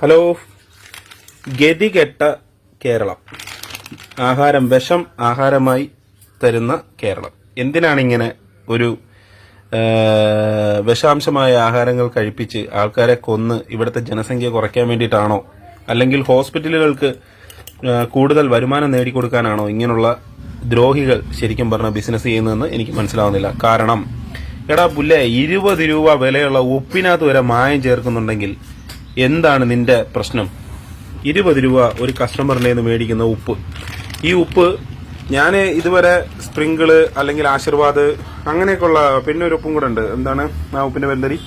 Hello. ഗതികെട്ട Keralam. ആഹാരം വിഷം ആഹാരമായി തരുന്ന കേരളം. എന്തിനാണിങ്ങനെ ഒരു വിഷാംശമായ ആഹാരങ്ങൾ കഴിപ്പിച്ച് ആൾക്കാരെ കൊന്ന് ഇവിടുത്തെ ജനസംഖ്യ കുറയ്ക്കാൻ വേണ്ടിയിട്ടാണോ, അല്ലെങ്കിൽ ഹോസ്പിറ്റലുകൾക്ക് കൂടുതൽ വരുമാനം നേടിക്കൊടുക്കാനാണോ ഇങ്ങനെയുള്ള ദ്രോഹികൾ ശരിക്കും പറഞ്ഞ ബിസിനസ് ചെയ്യുന്നതെന്ന് എനിക്ക് മനസ്സിലാവുന്നില്ല. കാരണം എടാ പുല്ലേ, 20 രൂപ വിലയുള്ള ഉപ്പിനകത്ത് വരെ മായം ചേർക്കുന്നുണ്ടെങ്കിൽ എന്താണ് നിന്റെ പ്രശ്നം? 20 രൂപ ഒരു കസ്റ്റമറിന്റെ നിന്ന് മേടിക്കുന്ന ഉപ്പ്. ഈ ഉപ്പ് ഞാൻ ഇതുവരെ സ്പ്രിങ്കിള് അല്ലെങ്കിൽ ആശീർവാദ് അങ്ങനെയൊക്കെയുള്ള, പിന്നെ ഒരു ഉപ്പും കൂടെ ഉണ്ട്, എന്താണ് ആ ഉപ്പിന്റെ ബന്ധരി,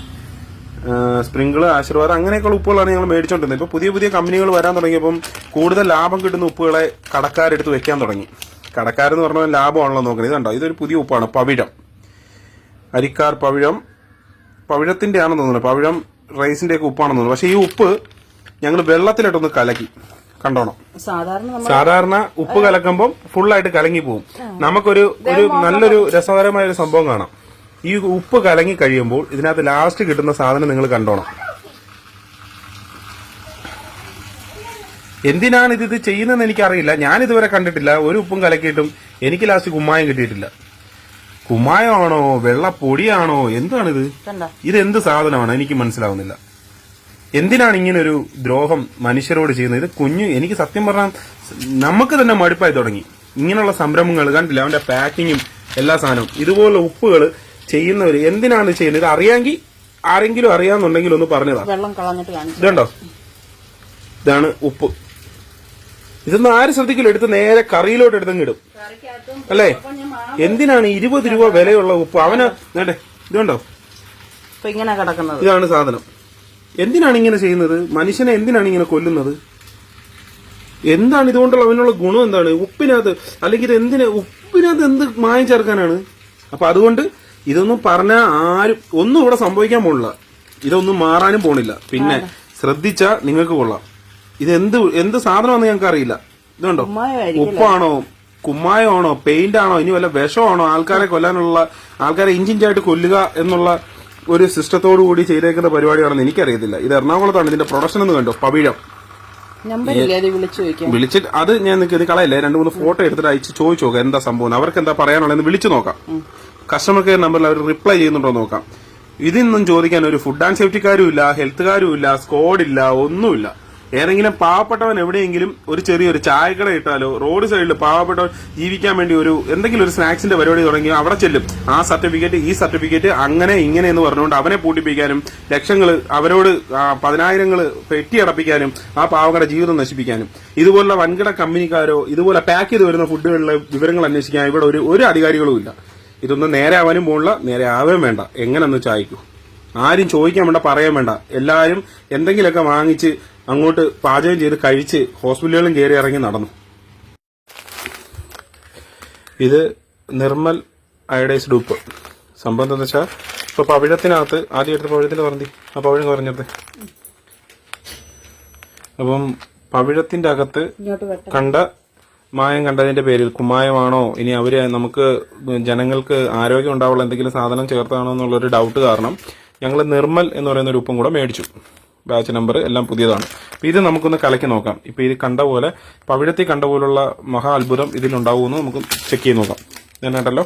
സ്പ്രിങ്കിള്, ആശീർവാദ് അങ്ങനെയൊക്കെയുള്ള ഉപ്പുകളാണ് ഞങ്ങൾ മേടിച്ചോണ്ടിരുന്നത്. ഇപ്പൊ പുതിയ പുതിയ കമ്പനികൾ വരാൻ തുടങ്ങിയപ്പം കൂടുതൽ ലാഭം കിട്ടുന്ന ഉപ്പുകളെ കടക്കാരെടുത്ത് വെക്കാൻ തുടങ്ങി. കടക്കാരെന്ന് പറഞ്ഞാൽ ലാഭമാണല്ലോ നോക്കുന്നത്. ഇതുണ്ടോ, ഇതൊരു പുതിയ ഉപ്പാണ്, പവിഴം, അരിക്കാർ പവിഴം, പവിഴത്തിന്റെ ആണെന്ന് തോന്നുന്നു, പവിഴം റൈസിന്റെ ഒക്കെ ഉപ്പാണെന്ന് തോന്നുന്നു. പക്ഷെ ഈ ഉപ്പ് ഞങ്ങൾ വെള്ളത്തിലിട്ടൊന്ന് കലക്കി, കണ്ടോണം. സാധാരണ ഉപ്പ് കലക്കുമ്പോൾ ഫുള്ളായിട്ട് കലങ്ങി പോകും. നമുക്കൊരു നല്ലൊരു രസകരമായ ഒരു സംഭവം കാണാം. ഈ ഉപ്പ് കലങ്ങി കഴിയുമ്പോൾ ഇതിനകത്ത് ലാസ്റ്റ് കിട്ടുന്ന സാധനം നിങ്ങൾ കണ്ടോണം. എന്തിനാണ് ഇത് ചെയ്യുന്നതെന്ന് എനിക്കറിയില്ല. ഞാനിതുവരെ കണ്ടിട്ടില്ല. ഒരു ഉപ്പും കലക്കിയിട്ടും എനിക്ക് ലാസ്റ്റ് കുമ്മായം കിട്ടിയിട്ടില്ല. കുമ്മായമാണോ വെള്ളപ്പൊടിയാണോ എന്താണിത്? ഇതെന്ത് സാധനമാണ് എനിക്ക് മനസ്സിലാവുന്നില്ല. എന്തിനാണ് ഇങ്ങനെ ഒരു ദ്രോഹം മനുഷ്യരോട് ചെയ്യുന്നത്? ഇത് എനിക്ക് സത്യം പറഞ്ഞാൽ നമുക്ക് തന്നെ മടുപ്പായി തുടങ്ങി ഇങ്ങനെയുള്ള സംരംഭങ്ങൾ. കണ്ടില്ല അവന്റെ പാക്കിങ്ങും എല്ലാ സാധനവും. ഇതുപോലുള്ള ഉപ്പുകൾ ചെയ്യുന്നവര് എന്തിനാണ് ചെയ്യുന്നത്? ഇത് അറിയാമെങ്കിൽ ആരെങ്കിലും അറിയാന്നുണ്ടെങ്കിൽ ഒന്ന് പറഞ്ഞതാ. ഇതുണ്ടോ, ഇതാണ് ഉപ്പ്. ഇതൊന്നും ആരും ശ്രദ്ധിക്കില്ല. എടുത്ത് നേരെ കറിയിലോട്ട് എടുത്തങ്ങിടും അല്ലേ? എന്തിനാണ് 20 രൂപ വിലയുള്ള ഉപ്പ്? അവന് ഇതുണ്ടോ, ഇങ്ങനെ കിടക്കുന്നത്, ഇതാണ് സാധനം. എന്തിനാണ് ഇങ്ങനെ ചെയ്യുന്നത്? മനുഷ്യനെ എന്തിനാണ് ഇങ്ങനെ കൊല്ലുന്നത്? എന്താണ് ഇതുകൊണ്ടുള്ള അവനുള്ള ഗുണം? എന്താണ് ഉപ്പിനകത്ത്? അല്ലെങ്കിൽ ഇത് ഉപ്പിനകത്ത് എന്ത് മായം ചേർക്കാനാണ്? അപ്പൊ അതുകൊണ്ട് ഇതൊന്നും പറഞ്ഞാൽ ആരും ഒന്നും ഇവിടെ സംഭവിക്കാൻ പോണില്ല. ഇതൊന്നും മാറാനും പോണില്ല. പിന്നെ ശ്രദ്ധിച്ചാ നിങ്ങൾക്ക് കൊള്ളാം. ഇത് എന്ത് സാധനമാണെന്ന് ഞങ്ങൾക്ക് അറിയില്ല. ഇതുണ്ടോ, ഉപ്പാണോ, കുമ്മായമാണോ, പെയിന്റ് ആണോ, ഇനി വല്ല വിഷമാണോ? ആൾക്കാരെ കൊല്ലാനുള്ള, ആൾക്കാരെ ഇഞ്ചിഞ്ചായിട്ട് കൊല്ലുക എന്നുള്ള ഒരു സിസ്റ്റത്തോടു കൂടി ചെയ്തേക്കുന്ന പരിപാടിയാണെന്ന് എനിക്കറിയത്തില്ല. ഇത് എറണാകുളത്താണ് ഇതിന്റെ പ്രൊഡക്ഷൻ എന്ന് കണ്ടോ, പവിഴം. വിളിച്ചിട്ട് അത് ഞാൻ ഇത് കളയല്ലേ, 2-3 ഫോട്ടോ എടുത്തിട്ട് അയച്ച് ചോദിച്ചു നോക്കാം എന്താ സംഭവം, അവർക്ക് എന്താ പറയാനുള്ളതെന്ന് വിളിച്ചു നോക്കാം. കസ്റ്റമർ കെയർ നമ്പറിൽ അവർ റിപ്ലൈ ചെയ്യുന്നുണ്ടോ നോക്കാം. ഇതിന്നും ചോദിക്കാൻ ഒരു ഫുഡ് ആൻഡ് സേഫ്റ്റിക്കാരും ഇല്ല, ഹെൽത്തുകാരും ഇല്ല, സ്ക്വാഡില്ല, ഒന്നുമില്ല. ഏതെങ്കിലും പാവപ്പെട്ടവൻ എവിടെയെങ്കിലും ഒരു ചെറിയൊരു ചായക്കട ഇട്ടാലോ, റോഡ് സൈഡിൽ പാവപ്പെട്ടവൻ ജീവിക്കാൻ വേണ്ടി എന്തെങ്കിലും ഒരു സ്നാക്സിന്റെ പരിപാടി തുടങ്ങി അവിടെ ചെല്ലും. ആ സർട്ടിഫിക്കറ്റ്, ഈ സർട്ടിഫിക്കറ്റ്, അങ്ങനെ ഇങ്ങനെ എന്ന് പറഞ്ഞുകൊണ്ട് അവനെ പൂട്ടിപ്പിക്കാനും ലക്ഷങ്ങൾ അവരോട് 10,000 പെറ്റിയടപ്പിക്കാനും ആ പാവങ്ങളുടെ ജീവിതം നശിപ്പിക്കാനും. ഇതുപോലുള്ള വൻകിട കമ്പനിക്കാരോ ഇതുപോലെ പാക്ക് ചെയ്ത് വരുന്ന ഫുഡുകളിലെ വിവരങ്ങൾ അന്വേഷിക്കാൻ ഇവിടെ ഒരു അധികാരികളും ഇല്ല. ഇതൊന്നും നേരെ ആവാനും പോണില്ല, നേരെ ആവേം വേണ്ട. എങ്ങനെന്ന് ചായക്കൂ, ആരും ചോദിക്കാൻ വേണ്ട, പറയാൻ വേണ്ട. എല്ലാവരും എന്തെങ്കിലുമൊക്കെ വാങ്ങിച്ച് അങ്ങോട്ട് പാചകം ചെയ്ത് കഴിച്ച് ഹോസ്പിറ്റലുകളും കയറി ഇറങ്ങി നടന്നു. ഇത് നിർമ്മൽ അയഡൈസ്ഡ് ഉപ്പ്. സംഭവം എന്താണെന്ന് വെച്ചാൽ ഇപ്പൊ പവിഴത്തിനകത്ത് ആദ്യം എടുത്ത പവിഴത്തിന്റെ പറഞ്ഞി, ആ പവിഴം പറഞ്ഞത്. അപ്പം പവിഴത്തിന്റെ അകത്ത് കണ്ട മായം കണ്ടതിന്റെ പേരിൽ കുമ്മായമാണോ, ഇനി അവര് നമുക്ക് ജനങ്ങൾക്ക് ആരോഗ്യം ഉണ്ടാവുള്ള എന്തെങ്കിലും സാധനം ചേർത്താണോ എന്നുള്ളൊരു ഡൗട്ട് കാരണം ഞങ്ങൾ നിർമ്മൽ എന്ന് പറയുന്ന ഒരു ഉപ്പും കൂടെ മേടിച്ചു. ബാച്ച് നമ്പർ എല്ലാം പുതിയതാണ്. അപ്പൊ ഇത് നമുക്കൊന്ന് കലക്കി നോക്കാം. ഇപ്പൊ ഇത് കണ്ട പോലെ, പവിഴത്തിൽ കണ്ട പോലുള്ള മഹാ അത്ഭുതം ഇതിലുണ്ടാവുമെന്ന് നമുക്ക് ചെക്ക് ചെയ്ത് നോക്കാം. ഞാനല്ലോ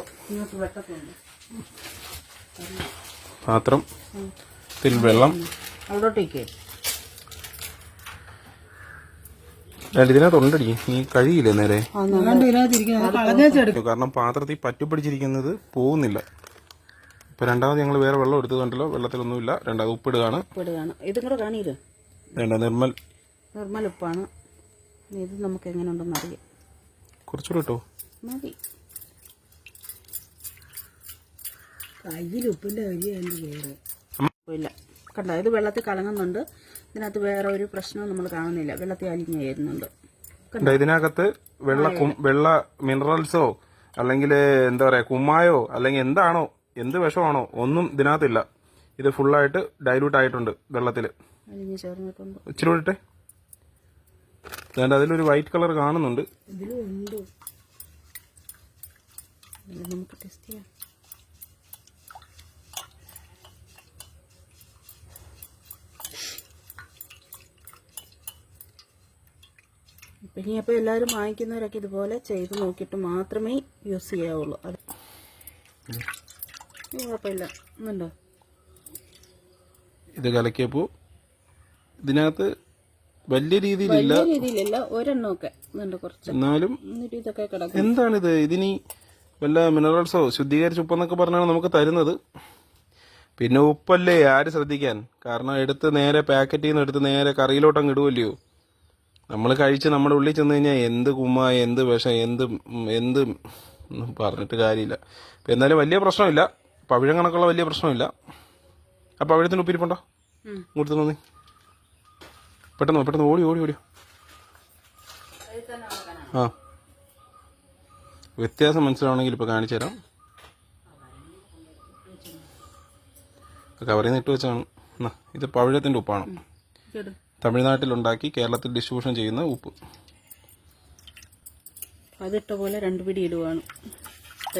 പാത്രം, വെള്ളം, ഇതിനകത്തുണ്ടടി, നീ കഴിയില്ലേ നേരെ, കാരണം പാത്രത്തിൽ പറ്റിപ്പിടിച്ചിരിക്കുന്നത് പോകുന്നില്ല. ഇപ്പൊ രണ്ടാമത് ഞങ്ങൾ വേറെ വെള്ളം എടുത്തു കണ്ടല്ലോ, വെള്ളത്തിലൊന്നുമില്ല. രണ്ടാമത് ഉപ്പിടുകയാണ്. വേണ്ട, നിർമ്മൽ ഉപ്പാണ്. ഇത് നമുക്ക് എങ്ങനെ ഉണ്ടെന്ന് അറിയാം. കുറച്ചുകൂടെ ഇട്ടോ, മതി. കയ്യിൽ ഉപ്പിന്റെ ഇല്ല, കണ്ടോ, ഇത് വെള്ളത്തിൽ കലങ്ങുന്നുണ്ട്. ഇതിനകത്ത് വേറെ ഒരു പ്രശ്നവും നമ്മൾ കാണുന്നില്ല. വെള്ളത്തിൽ അലിഞ്ഞു വരുന്നുണ്ട്. ഇതിനകത്ത് വെള്ള മിനറൽസോ അല്ലെങ്കിൽ എന്താ പറയാ കുമ്മായോ അല്ലെങ്കിൽ എന്താണോ, എന്ത് വിഷമാണോ, ഒന്നും ഇതിനകത്തില്ല. ഇത് ഫുള്ളായിട്ട് ഡൈല്യൂട്ട് ആയിട്ടുണ്ട് വെള്ളത്തിൽ. ഇച്ചിരി കൂടിട്ടെ, അതിലൊരു വൈറ്റ് കളർ കാണുന്നുണ്ട്. നമുക്ക് ടെസ്റ്റ് ചെയ്യാം. ഇനിയപ്പോൾ എല്ലാവരും വാങ്ങിക്കുന്നവരൊക്കെ ഇതുപോലെ ചെയ്ത് നോക്കിയിട്ട് മാത്രമേ യൂസ് ചെയ്യാവുള്ളൂ. അത് കുഴപ്പമില്ല. ഒന്നുണ്ടോ ഇത് കലക്കിയപ്പോൾ ഇതിനകത്ത് വലിയ രീതിയിലില്ല, വലിയ രീതിയിലല്ല, ഒരെണ്ണമൊക്കെ ഇതുണ്ട് കുറച്ച്. എന്നാലും എന്നിട്ട് ഇതൊക്കെ കിടക്കും. എന്താണിത്? ഇതിനി വല്ല മിനറൽസോ ശുദ്ധീകരിച്ച ഉപ്പെന്നൊക്കെ പറഞ്ഞാണ് നമുക്ക് തരുന്നത്. പിന്നെ ഉപ്പല്ലേ ആര് ശ്രദ്ധിക്കാൻ? കാരണം എടുത്ത് നേരെ പാക്കറ്റിൽ നിന്ന് എടുത്ത് നേരെ കറിയിലോട്ടങ്ങ് ഇടുവല്ലയോ. നമ്മൾ കഴിച്ച് നമ്മുടെ ഉള്ളിൽ ചെന്ന് കഴിഞ്ഞാൽ എന്ത് കുമ്മായ, എന്ത് വിഷം, എന്ത് പറഞ്ഞിട്ട് കാര്യമില്ല. അപ്പം എന്നാലും വലിയ പ്രശ്നമില്ല, പവിഴം കണക്കുള്ള വലിയ പ്രശ്നമില്ല. ആ പവിഴത്തിന് ഉപ്പിരിപ്പുണ്ടോ? ഇങ്ങോട്ട് തോന്നി പെട്ടെന്ന് ഓടിയോ. ആ, വ്യത്യാസം മനസ്സിലാവണമെങ്കിൽ ഇപ്പോൾ കാണിച്ചു തരാം. കവറിൽ നിന്ന് ഇട്ട് വെച്ചാണ്. ഇത് പവിഴത്തിൻ്റെ ഉപ്പാണ്. തമിഴ്നാട്ടിലുണ്ടാക്കി കേരളത്തിൽ ഡിസ്ട്രിബ്യൂഷൻ ചെയ്യുന്ന ഉപ്പ്. അതിട്ട പോലെ 2 പിടി ഇടുവാണ്.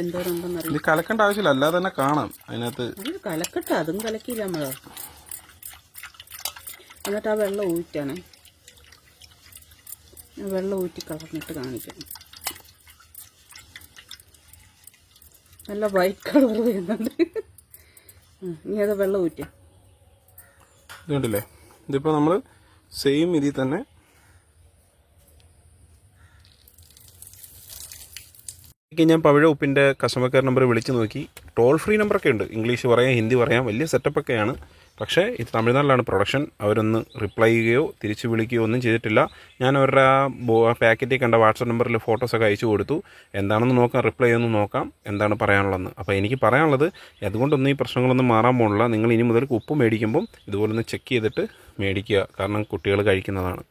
എന്തോരുണ്ടെന്നറിയാം. ഇത് കലക്കേണ്ട ആവശ്യമില്ല, അല്ലാതെ തന്നെ കാണാം അതിനകത്ത്. കലക്കട്ടെ, അതും കലക്കില്ല നമ്മൾ. എന്നിട്ട് ആ വെള്ളം ഊറ്റാണ്. വെള്ളം ഊറ്റി കളർന്നിട്ട് കാണിക്കണം. നല്ല വൈറ്റ് കളർ വരുന്നുണ്ട്. ഇനി അത് വെള്ളം ഊറ്റി. ഇത് കണ്ടില്ലേ? ഇതിപ്പോൾ നമ്മൾ സെയിം ഇതിൽ തന്നെ ഞാൻ പവിഴ ഉപ്പിൻ്റെ കസ്റ്റമർ കെയർ നമ്പർ വിളിച്ച് നോക്കി. ടോൾ ഫ്രീ നമ്പറൊക്കെ ഉണ്ട്, ഇംഗ്ലീഷ് പറയാം, ഹിന്ദി പറയാം, വലിയ സെറ്റപ്പൊക്കെയാണ്. പക്ഷേ ഇത് തമിഴ്നാട്ടിലാണ് പ്രൊഡക്ഷൻ. അവരൊന്ന് റിപ്ലൈ ചെയ്യുകയോ തിരിച്ച് വിളിക്കുകയോ ഒന്നും ചെയ്തിട്ടില്ല. ഞാൻ അവരുടെ ആ പാക്കറ്റിൽ കണ്ട വാട്സപ്പ് നമ്പറിൽ ഫോട്ടോസൊക്കെ അയച്ചു കൊടുത്തു. എന്താണെന്ന് നോക്കാം, റിപ്ലൈ ചെയ്തൊന്ന് നോക്കാം എന്താണ് പറയാനുള്ളതെന്ന്. അപ്പോൾ എനിക്ക് പറയാനുള്ളത്, അതുകൊണ്ടൊന്നും ഈ പ്രശ്നങ്ങളൊന്നും മാറാൻ പോകുന്നില്ല. നിങ്ങൾ ഇനി മുതൽ ഉപ്പ് മേടിക്കുമ്പം ഇതുപോലൊന്ന് ചെക്ക് ചെയ്തിട്ട് മേടിക്കുക. കാരണം കുട്ടികൾ കഴിക്കുന്നതാണ്.